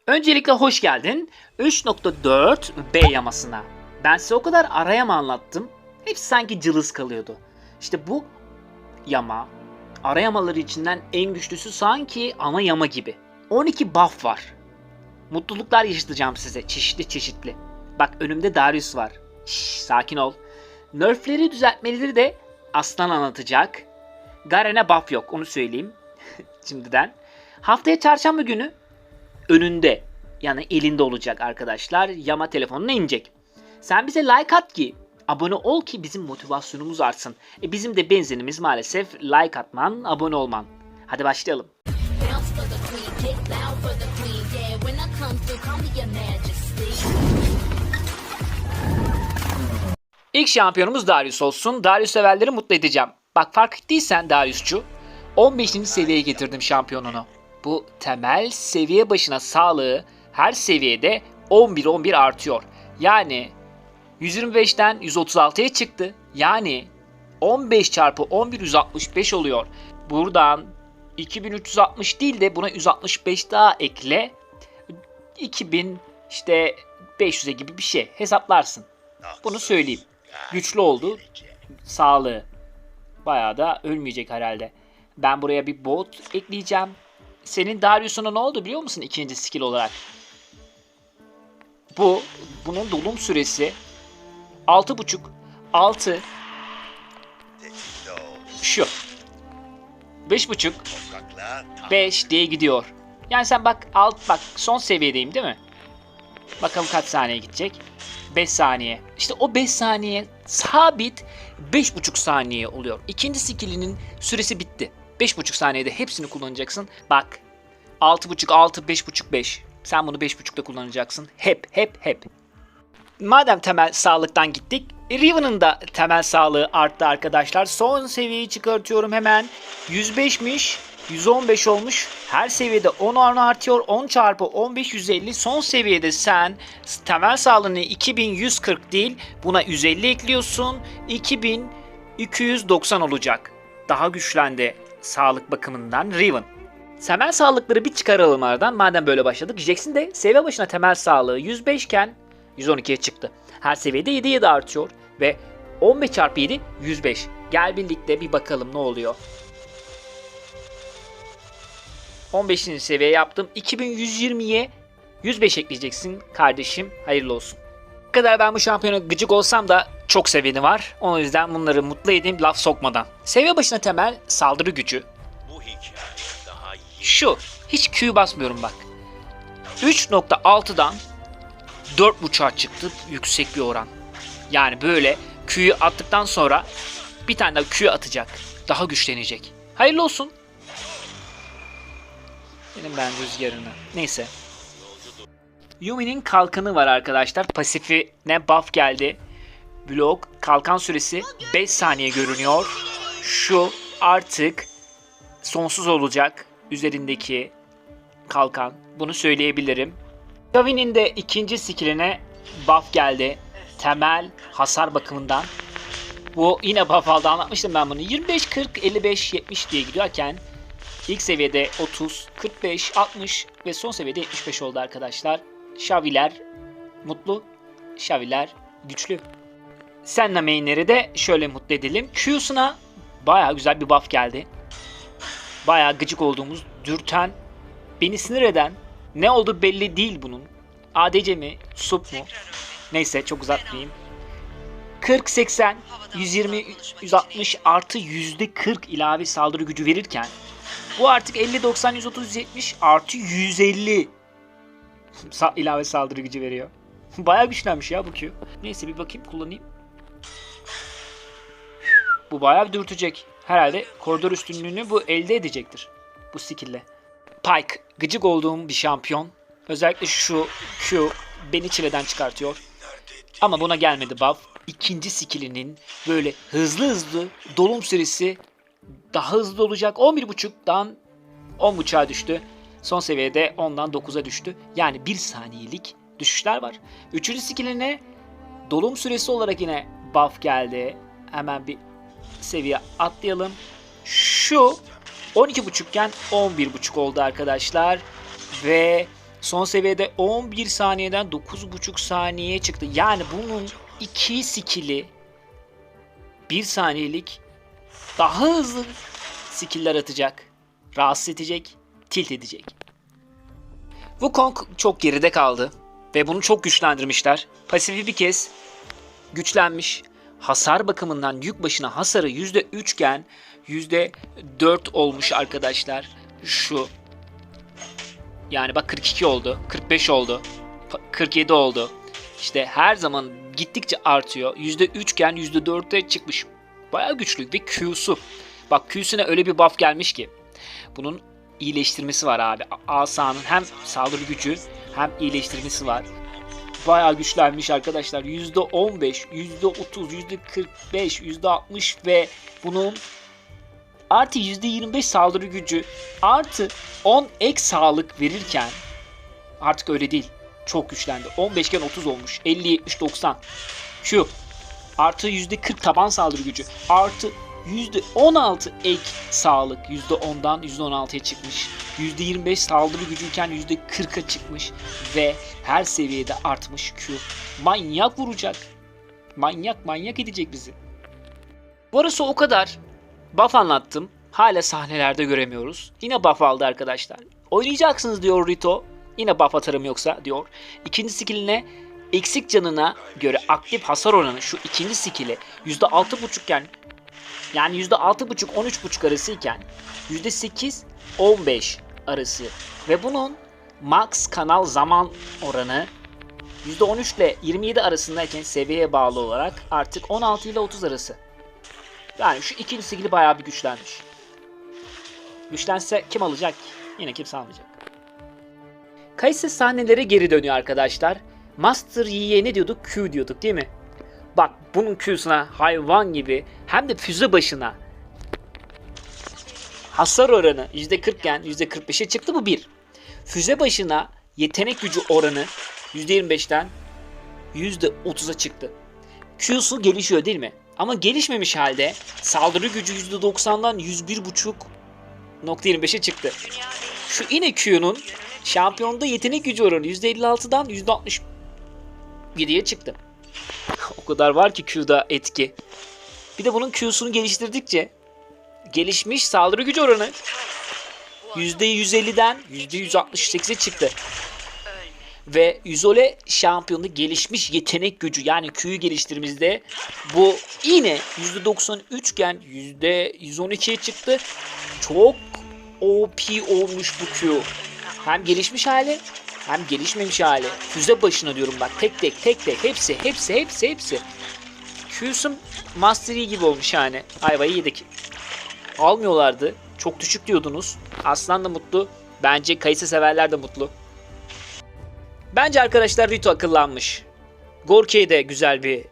Öncelikle hoş geldin 3.4 B yamasına. Ben size o kadar ara yama anlattım. Hepsi sanki cılız kalıyordu. İşte bu yama, ara yamaları içinden en güçlüsü sanki ana yama gibi. 12 buff var. Mutluluklar yaşatacağım size çeşitli çeşitli. Bak önümde Darius var. Şşş, sakin ol. Nerfleri düzeltmeleri de Aslan anlatacak. Garen'e buff yok, onu söyleyeyim şimdiden. Haftaya çarşamba günü önünde, yani elinde olacak arkadaşlar. Yama telefonuna inecek. Sen bize like at ki, abone ol ki bizim motivasyonumuz artsın. Bizim de benzinimiz maalesef like atman, abone olman. Hadi başlayalım. İlk şampiyonumuz Darius olsun. Darius severleri mutlu edeceğim. Bak fark ettiysen Darius'cu, 15. seviyeye getirdim şampiyonunu. Bu temel seviye başına sağlığı her seviyede 11 artıyor. Yani 125'ten 136'ya çıktı. Yani 15 çarpı 11 165 oluyor. Buradan 2360 değil de buna 165 daha ekle. 2000 işte 500'e gibi bir şey hesaplarsın. Bunu söyleyeyim. Güçlü oldu. Sağlığı. Bayağı da ölmeyecek herhalde. Ben buraya bir bot ekleyeceğim. Senin Darius'una ne oldu biliyor musun ikinci skill olarak? Bunun dolum süresi 6.5 6 şu 5.5 5 diye gidiyor. Yani sen bak son seviyedeyim değil mi? Bakalım kaç saniye gidecek? 5 saniye. İşte o 5 saniye sabit 5.5 saniye oluyor. İkinci skillinin süresi bitti. 5.5 saniyede hepsini kullanacaksın. Bak 6.5 6 5.5 5. Sen bunu 5.5'da kullanacaksın. Hep. Madem temel sağlıktan gittik, Riven'ın da temel sağlığı arttı arkadaşlar. Son seviyeyi çıkartıyorum hemen. 105'miş. 115 olmuş. Her seviyede 10 oranı artıyor. 10 çarpı 15 150. Son seviyede sen temel sağlığını 2140 değil, buna 150 ekliyorsun. 2290 olacak. Daha güçlendi sağlık bakımından Riven. Temel sağlıkları bir çıkaralım aradan. Madem böyle başladık. Jax'in de seviye başına temel sağlığı 105 iken 112'ye çıktı. Her seviyede 7 artıyor. Ve 15 çarpı 7 105. Gel birlikte bir bakalım ne oluyor. 15. seviye yaptım. 2120'ye 105 ekleyeceksin kardeşim. Hayırlı olsun. Ne kadar ben bu şampiyona gıcık olsam da çok seveni var. O yüzden bunları mutlu edeyim laf sokmadan. Seviye başına temel saldırı gücü. Şu. Hiç Q basmıyorum bak. 3.6'dan 4.5'a çıktı. Yüksek bir oran. Yani böyle Q'yu attıktan sonra bir tane daha Q atacak. Daha güçlenecek. Hayırlı olsun. Benim ben rüzgarını. Neyse. Yumi'nin kalkanı var arkadaşlar. Pasifine buff geldi. Blok kalkan süresi 5 saniye görünüyor. Şu artık sonsuz olacak. Üzerindeki kalkan. Bunu söyleyebilirim. Gavin'in de ikinci skilline buff geldi. Temel hasar bakımından. Bu yine buff aldı, anlatmıştım ben bunu. 25, 40, 55, 70 diye gidiyorken ilk seviyede 30, 45, 60 ve son seviyede 75 oldu arkadaşlar. Şaviler mutlu. Şaviler güçlü. Senna mainleri de şöyle mutlu edelim. Q'suna baya güzel bir buff geldi. Baya gıcık olduğumuz, dürten, beni sinir eden, ne oldu belli değil bunun. ADC mi? Sup mu? Neyse çok uzatmayayım. 40, 80, 120, 160 artı %40 ilave saldırı gücü verirken bu artık 50, 90, 130, 170 artı 150 ilave saldırı gücü veriyor. Baya güçlenmiş ya bu Q. Neyse bir bakayım, kullanayım. Bu bayağı dürtecek. Herhalde koridor üstünlüğünü bu elde edecektir. Bu skill'le. Pyke. Gıcık olduğum bir şampiyon. Özellikle şu Q beni çileden çıkartıyor. Ama buna gelmedi buff. İkinci skill'inin böyle hızlı dolum süresi daha hızlı olacak. 11.5'dan 10.5'a düştü. Son seviyede 10'dan 9'a düştü. Yani 1 saniyelik düşüşler var. Üçüncü skill'ine dolum süresi olarak yine buff geldi. Hemen bir seviye atlayalım. Şu 12.5 iken 11.5 oldu arkadaşlar. Ve Son seviyede 11 saniyeden 9,5 saniyeye çıktı. Yani bunun 2 skill'i 1 saniyelik daha hızlı skill'ler atacak. Rahatsız edecek, tilt edecek. Wukong çok geride kaldı ve bunu çok güçlendirmişler. Pasifi bir kez güçlenmiş. Hasar bakımından yük başına hasarı %3 iken %4 olmuş arkadaşlar. Şu. Yani bak 42 oldu, 45 oldu, 47 oldu. İşte her zaman gittikçe artıyor. %3 iken %4'e çıkmış. Bayağı güçlü ve Q'su. Bak Q'suna öyle bir buff gelmiş ki. Bunun iyileştirmesi var abi. Asanın hem saldırı gücü hem iyileştirmesi var. Bayağı güçlenmiş arkadaşlar. %15, %30, %45, %60 ve bunun artı %25 saldırı gücü artı 10 ek sağlık verirken artık öyle değil. Çok güçlendi. 15 iken 30 olmuş. 50, 70, 90. Q artı %40 taban saldırı gücü artı %16 ek sağlık. %10'dan %16'ya çıkmış. %25 saldırı gücüyken %40'a çıkmış. Ve her seviyede artmış Q. Manyak vuracak. Manyak edecek bizi. Bu arası o kadar. Buff anlattım. Hala sahnelerde göremiyoruz. Yine buff aldı arkadaşlar. Oynayacaksınız diyor Rito. Yine buff atarım yoksa diyor. İkinci skilline eksik canına göre aktif hasar oranı şu ikinci skill'i %6,5 iken yani %6,5 13,5 arası iken %8 15 arası ve bunun max kanal zaman oranı %13 ile 27 arasındayken seviyeye bağlı olarak artık 16 ile 30 arası. Yani şu ikinci skill'i bayağı bir güçlenmiş. Güçlense kim alacak? Yine kimse almayacak. Kayısı sahnelere geri dönüyor arkadaşlar. Master Yi'ye ne diyorduk? Q diyorduk değil mi? Bak bunun Q'suna hayvan gibi hem de füze başına hasar oranı %40 iken %45'e çıktı, bu bir. Füze başına yetenek gücü oranı %25'ten %30'a çıktı. Q'su gelişiyor değil mi? Ama gelişmemiş halde saldırı gücü %90'dan 101,5.25'e çıktı. Şu yine Q'nun şampiyonda yetenek gücü oranı %56'dan %67'ye çıktı. O kadar var ki Q'da etki. Bir de bunun Q'sunu geliştirdikçe gelişmiş saldırı gücü oranı %150'den %168'e çıktı. Ve izole şampiyonu gelişmiş yetenek gücü yani Q'yu geliştirdiğimizde bu yine %93 iken %112'ye çıktı. Çok OP olmuş bu Q. Hem gelişmiş hali hem gelişmemiş hali. Füze başına diyorum bak, tek tek hepsi. Q'sun Master Yi gibi olmuş yani. Ayvayı yedik. Almıyorlardı. Çok düşük diyordunuz. Aslan da mutlu. Bence Kayısı severler de mutlu. Bence arkadaşlar Rito akıllanmış. Gorky'ye de güzel bir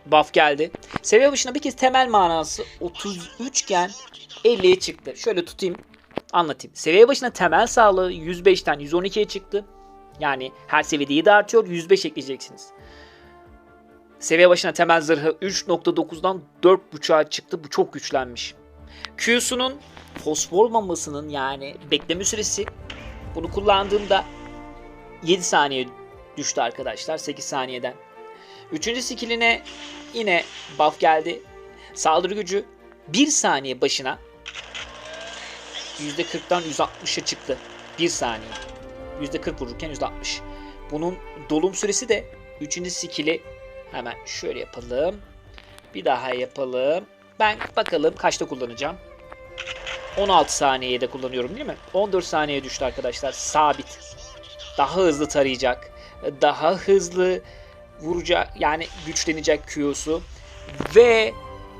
buff geldi. Seviye başına bir kez temel manası 33 iken 50'ye çıktı. Şöyle tutayım, anlatayım. Seviye başına temel sağlığı 105'ten 112'ye çıktı. Yani her seviyede 7 artıyor. 105 ekleyeceksiniz. Seviye başına temel zırhı 3.9'dan 4.5'a çıktı. Bu çok güçlenmiş. Q'sunun fosfor mamasının yani bekleme süresi, bunu kullandığımda 7 saniye düştü arkadaşlar. 8 saniyeden. Üçüncü skilline yine buff geldi. Saldırı gücü 1 saniye başına %40'dan %60'a çıktı. 1 saniye. %40 vururken %60. Bunun dolum süresi de 3. skill'i hemen şöyle yapalım. Bir daha yapalım. Ben bakalım kaçta kullanacağım. 16 saniyede de kullanıyorum değil mi? 14 saniye düştü arkadaşlar. Sabit. Daha hızlı tarayacak. Daha hızlı vuracak. Yani güçlenecek Q'su. Ve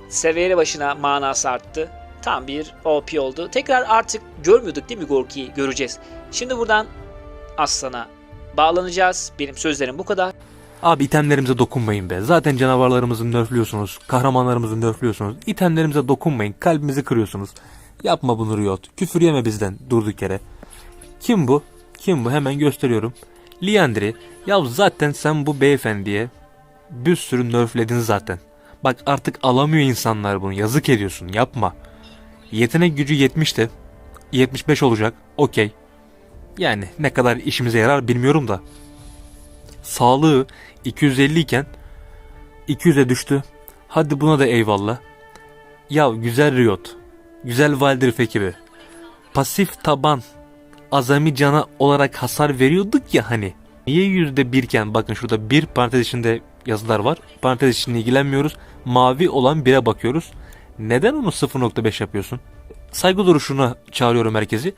seviye başına manası arttı. Tam bir OP oldu. Tekrar artık görmüyorduk değil mi Gorky'yi? Göreceğiz. Şimdi buradan Aslan'a bağlanacağız. Benim sözlerim bu kadar. Abi itemlerimize dokunmayın be. Zaten canavarlarımızı nerfliyorsunuz. Kahramanlarımızı nerfliyorsunuz. İtemlerimize dokunmayın. Kalbimizi kırıyorsunuz. Yapma bunu Riot. Küfür yeme bizden durduk yere. Kim bu? Kim bu? Hemen gösteriyorum. Liandry. Ya zaten sen bu beyefendiye bir sürü nerfledin zaten. Bak artık alamıyor insanlar bunu. Yazık ediyorsun. Yapma. Yetenek gücü 70'ti. 75 olacak. Okey. Yani ne kadar işimize yarar bilmiyorum da. Sağlığı 250 iken 200'e düştü. Hadi buna da eyvallah. Ya güzel Riot, güzel Wild ekibi. Pasif taban azami cana olarak hasar veriyorduk ya hani. Niye %1 iken, bakın şurada bir parantez içinde yazılar var. Parantez içinde ilgilenmiyoruz. Mavi olan 1'e bakıyoruz. Neden onu 0.5 yapıyorsun? Saygı duruşuna çağırıyorum herkesi.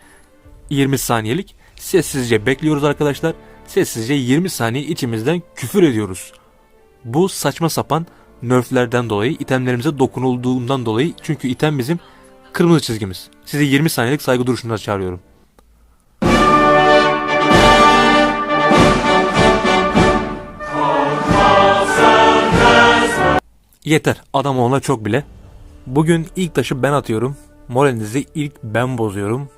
20 saniyelik. Sessizce bekliyoruz arkadaşlar. Sessizce 20 saniye içimizden küfür ediyoruz. Bu saçma sapan nerflerden dolayı, itemlerimize dokunulduğundan dolayı. Çünkü item bizim kırmızı çizgimiz. Sizi 20 saniyelik saygı duruşuna çağırıyorum. Yeter, adam olana çok bile. Bugün ilk taşı ben atıyorum. Moralinizi ilk ben bozuyorum.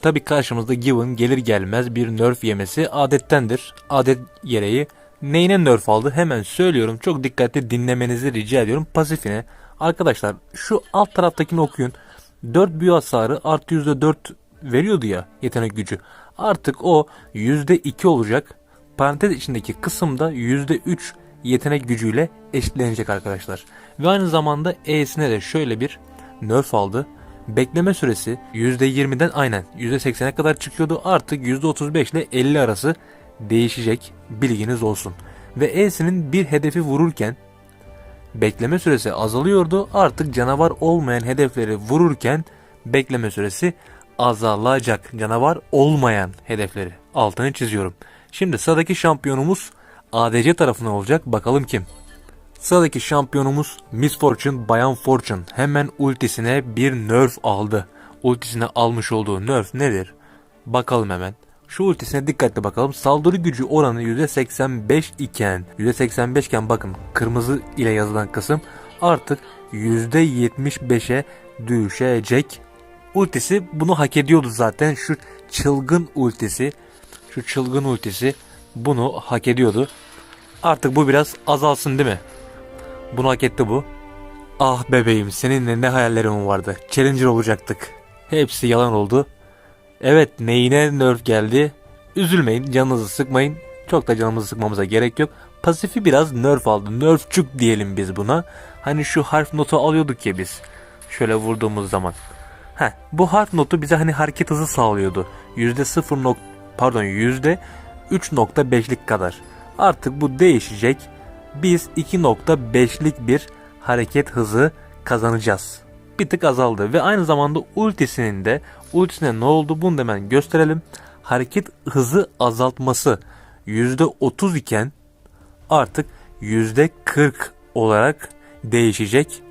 Tabi karşımızda Given gelir gelmez bir nerf yemesi adettendir. Adet gereği neyine nerf aldı hemen söylüyorum. Çok dikkatli dinlemenizi rica ediyorum. Pasifine. Arkadaşlar şu alt taraftakini okuyun. 4 büyü hasarı artı %4 veriyordu ya yetenek gücü. Artık o %2 olacak. Parantez içindeki kısımda %3 yetenek gücüyle eşitlenecek arkadaşlar. Ve aynı zamanda E'sine de şöyle bir nerf aldı. Bekleme süresi %20'den aynen %80'e kadar çıkıyordu. Artık %35 ile 50 arası değişecek, bilginiz olsun. Ve E'sinin bir hedefi vururken bekleme süresi azalıyordu. Artık canavar olmayan hedefleri vururken bekleme süresi azalacak. Canavar olmayan hedefleri. Altını çiziyorum. Şimdi sıradaki şampiyonumuz ADC tarafına olacak. Bakalım kim? Sıradaki şampiyonumuz Miss Fortune, Bayan Fortune. Hemen ultisine bir nerf aldı. Ultisine almış olduğu nerf nedir? Bakalım hemen. Şu ultisine dikkatli bakalım. Saldırı gücü oranı %85 iken, %85 iken bakın kırmızı ile yazılan kısım artık %75'e düşecek. Ultisi bunu hak ediyordu zaten. Şu çılgın ultisi bunu hak ediyordu. Artık bu biraz azalsın değil mi? Bunu hak etti bu. Ah bebeğim, seninle ne hayallerim vardı. Challenger olacaktık. Hepsi yalan oldu. Evet, neyine nerf geldi. Üzülmeyin, canınızı sıkmayın. Çok da canımızı sıkmamıza gerek yok. Pasifi biraz nerf aldı. Nerfçük diyelim biz buna. Hani şu harf notu alıyorduk ya biz. Şöyle vurduğumuz zaman. Bu harf notu bize hani hareket hızı sağlıyordu. %3.5'lik kadar. Artık bu değişecek. Biz 2.5'lik bir hareket hızı kazanacağız. Bir tık azaldı ve aynı zamanda ultisine ne oldu bunu da hemen gösterelim. Hareket hızı azaltması %30 iken artık %40 olarak değişecek.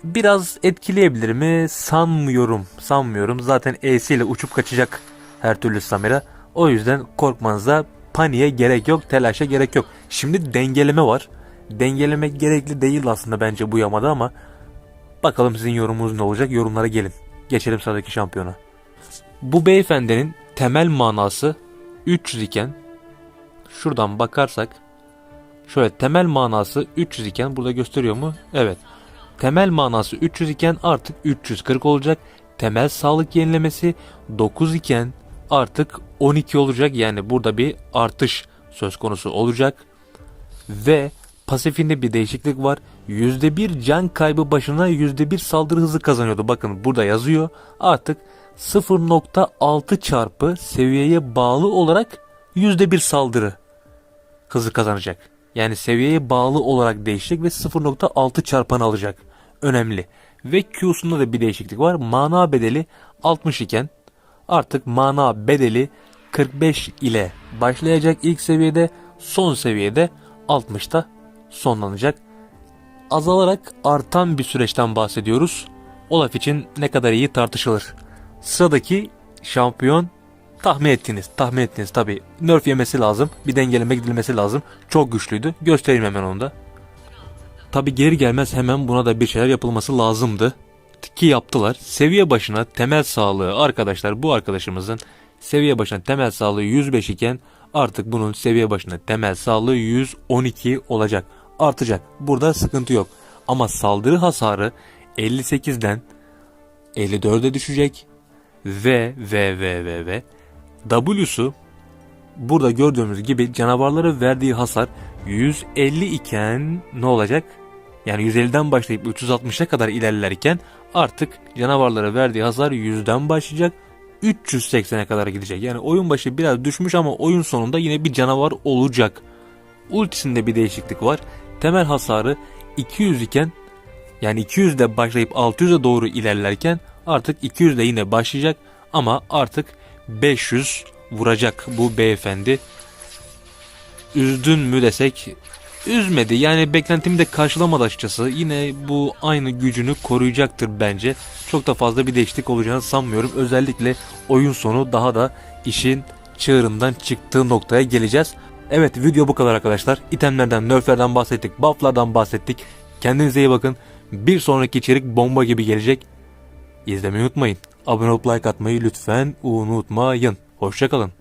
Biraz etkileyebilir mi? Sanmıyorum. Zaten E'siyle uçup kaçacak her türlü Samira. O yüzden korkmanıza, paniğe gerek yok, telaşa gerek yok. Şimdi dengeleme var. Dengeleme gerekli değil aslında bence bu yamada ama bakalım sizin yorumunuz ne olacak? Yorumlara gelin. Geçelim sıradaki şampiyona. Bu beyefendinin temel manası 300 iken şuradan bakarsak şöyle temel manası 300 iken burada gösteriyor mu? Evet. Temel manası 300 iken artık 340 olacak. Temel sağlık yenilemesi 9 iken artık 12 olacak. Yani burada bir artış söz konusu olacak. Ve pasifinde bir değişiklik var. %1 can kaybı başına %1 saldırı hızı kazanıyordu. Bakın burada yazıyor. Artık 0.6 çarpı seviyeye bağlı olarak %1 saldırı hızı kazanacak. Yani seviyeye bağlı olarak değişecek ve 0.6 çarpan alacak. Önemli. Ve Q'sunda da bir değişiklik var. Mana bedeli 60 iken artık mana bedeli 45 ile başlayacak ilk seviyede, son seviyede 60'ta sonlanacak. Azalarak artan bir süreçten bahsediyoruz. Olaf için ne kadar iyi tartışılır. Sıradaki şampiyon tahmin ettiniz tabi. Nerf yemesi lazım. Bir dengeleme gidilmesi lazım. Çok güçlüydü. Göstereyim hemen onu da. Tabi geri gelmez hemen buna da bir şeyler yapılması lazımdı. Ki yaptılar. Seviye başına temel sağlığı arkadaşlar, bu arkadaşımızın seviye başına temel sağlığı 105 iken artık bunun seviye başına temel sağlığı 112 olacak. Artacak. Burada sıkıntı yok. Ama saldırı hasarı 58'den 54'e düşecek ve W'su burada gördüğümüz gibi canavarlara verdiği hasar 150 iken ne olacak? Yani 150'den başlayıp 360'a kadar ilerlerken artık canavarlara verdiği hasar 100'den başlayacak. 380'e kadar gidecek. Yani oyun başı biraz düşmüş ama oyun sonunda yine bir canavar olacak. Ultisinde bir değişiklik var. Temel hasarı 200 iken, yani 200'de başlayıp 600'e doğru ilerlerken artık 200'de yine başlayacak ama artık 500 vuracak bu beyefendi. Üzdün mü desek üzmedi. Yani beklentimi de karşılamadı açıkçası. Yine bu aynı gücünü koruyacaktır bence. Çok da fazla bir değişiklik olacağını sanmıyorum. Özellikle oyun sonu daha da işin çığırından çıktığı noktaya geleceğiz. Evet, video bu kadar arkadaşlar. İtemlerden, nerflerden bahsettik, bufflardan bahsettik. Kendinize iyi bakın. Bir sonraki içerik bomba gibi gelecek. İzlemeyi unutmayın. Abone olup like atmayı lütfen unutmayın. Hoşça kalın.